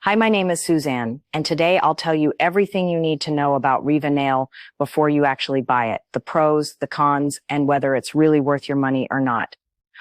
Hi, my name is Suzanne, and today I'll tell you everything you need to know about RevaNail before you actually buy it, the pros, the cons, and whether it's really worth your money or not.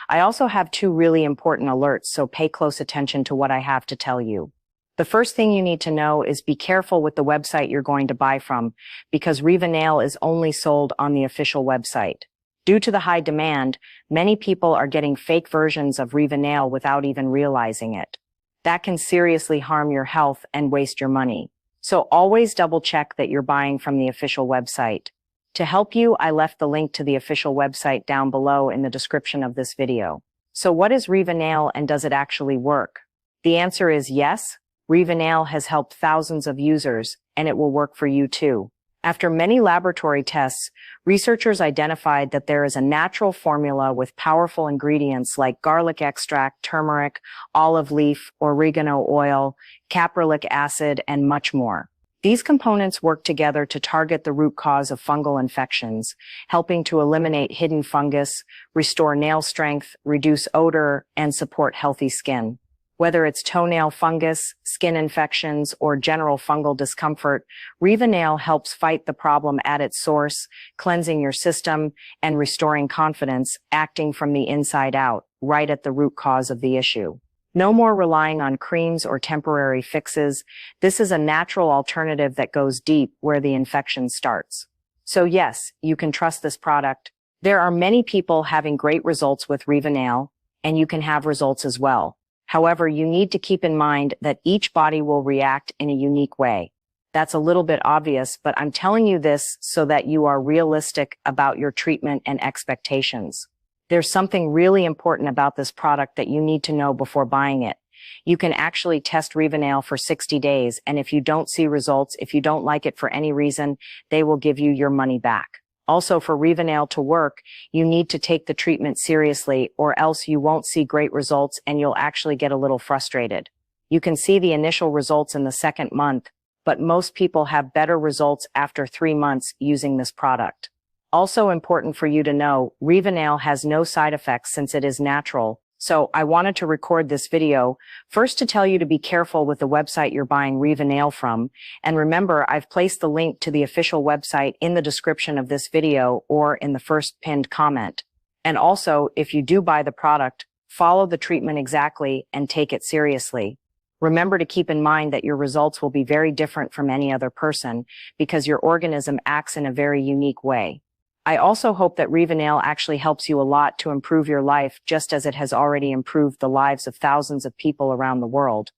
I also have two really important alerts, so pay close attention to what I have to tell you. The first thing you need to know is be careful with the website you're going to buy from, because RevaNail is only sold on the official website. Due to the high demand, many people are getting fake versions of RevaNail without even realizing it. That can seriously harm your health and waste your money. So always double check that you're buying from the official website. To help you, I left the link to the official website down below in the description of this video. So what is RevaNail and does it actually work? The answer is yes. RevaNail has helped thousands of users, and it will work for you too. After many laboratory tests, researchers identified that there is a natural formula with powerful ingredients like garlic extract, turmeric, olive leaf, oregano oil, caprylic acid, and much more. These components work together to target the root cause of fungal infections, helping to eliminate hidden fungus, restore nail strength, reduce odor, and support healthy skin. Whether it's toenail fungus, skin infections, or general fungal discomfort, RevaNail helps fight the problem at its source, cleansing your system and restoring confidence, acting from the inside out, right at the root cause of the issue. No more relying on creams or temporary fixes. This is a natural alternative that goes deep where the infection starts. So yes, you can trust this product. There are many people having great results with RevaNail, and you can have results as well. However, you need to keep in mind that each body will react in a unique way. That's a little bit obvious, but I'm telling you this so that you are realistic about your treatment and expectations. There's something really important about this product that you need to know before buying it. You can actually test RevaNail for 60 days, and if you don't see results, if you don't like it for any reason, they will give you your money back. Also, for RevaNail to work, you need to take the treatment seriously, or else you won't see great results and you'll actually get a little frustrated. You can see the initial results in the second month, but most people have better results after 3 months using this product. Also important for you to know, RevaNail has no side effects since it is natural. So I wanted to record this video first to tell you to be careful with the website you're buying RevaNail from. And remember, I've placed the link to the official website in the description of this video or in the first pinned comment. And also, if you do buy the product, follow the treatment exactly and take it seriously. Remember to keep in mind that your results will be very different from any other person because your organism acts in a very unique way. I also hope that RevaNail actually helps you a lot to improve your life, just as it has already improved the lives of thousands of people around the world.